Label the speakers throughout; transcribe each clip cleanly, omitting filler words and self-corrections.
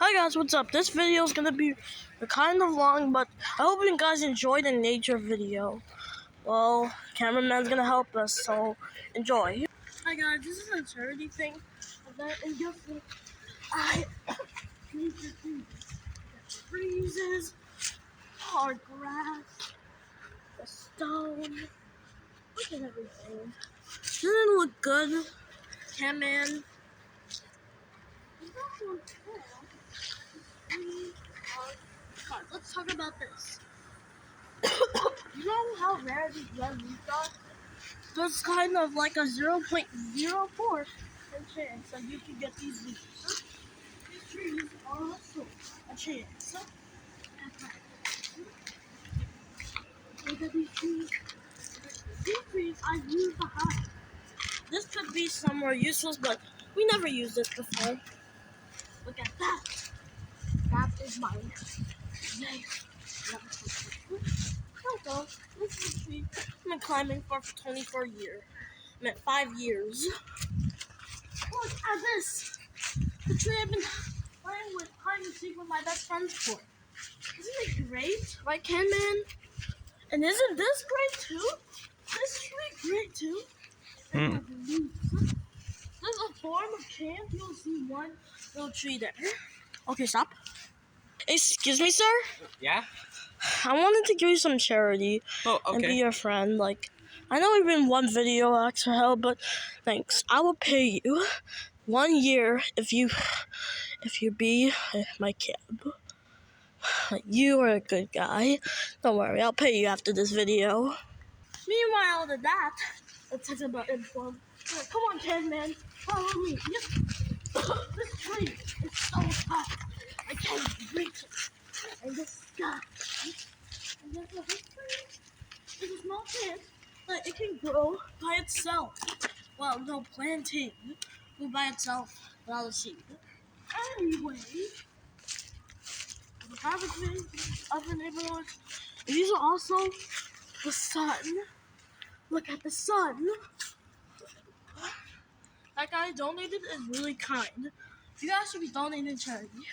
Speaker 1: Hi guys, what's up? This video is gonna be kind of long, but I hope you guys enjoy the nature video. Well, cameraman's gonna help us, so enjoy. Hi guys, this is a charity thing, and guess what? I need to do the freezes, hard grass, the stone. Look at everything. Doesn't it look good, cameraman? Let's talk about this. You know how rare these red leaves are? There's kind of like a 0.04% chance that you can get these leaves. These trees are also a chance. Look at these trees. These trees I use to hide. This could be somewhere useless, but we never used this before. Look at that. That is mine. Yay. Also, this is a tree I've been climbing for 24 years. I meant 5 years. Look at this. The tree I've been playing with hide and seek with my best friends for. Isn't it great? Right, Ken Man? And isn't this great too? This tree great too? There's a form of chance you'll see one little tree there. Okay, stop. Excuse me, sir?
Speaker 2: Yeah?
Speaker 1: I wanted to give you some charity and be your friend. Like, I know we've been one video, ask for help, but thanks. I will pay you 1 year if you be my cab. You are a good guy. Don't worry, I'll pay you after this video. Meanwhile, to that, let's talk about info. Come on, Ken Man, follow me. Yep. This tree is so hot. I can't reach it. And this sky. And there's a big tree. It's a small plant, but it can grow by itself. Well, no, planting grew by itself without a seed. Anyway, the harvesting of the neighborhood. These are also the sun. Look at the sun. That guy donated is really kind. You guys should be donating to charity.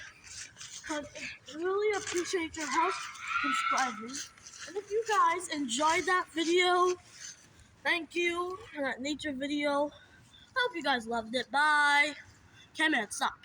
Speaker 1: Because I really appreciate your help subscribing. And if you guys enjoyed that video, thank you for that nature video. I hope you guys loved it. Bye. Cameraman, stop.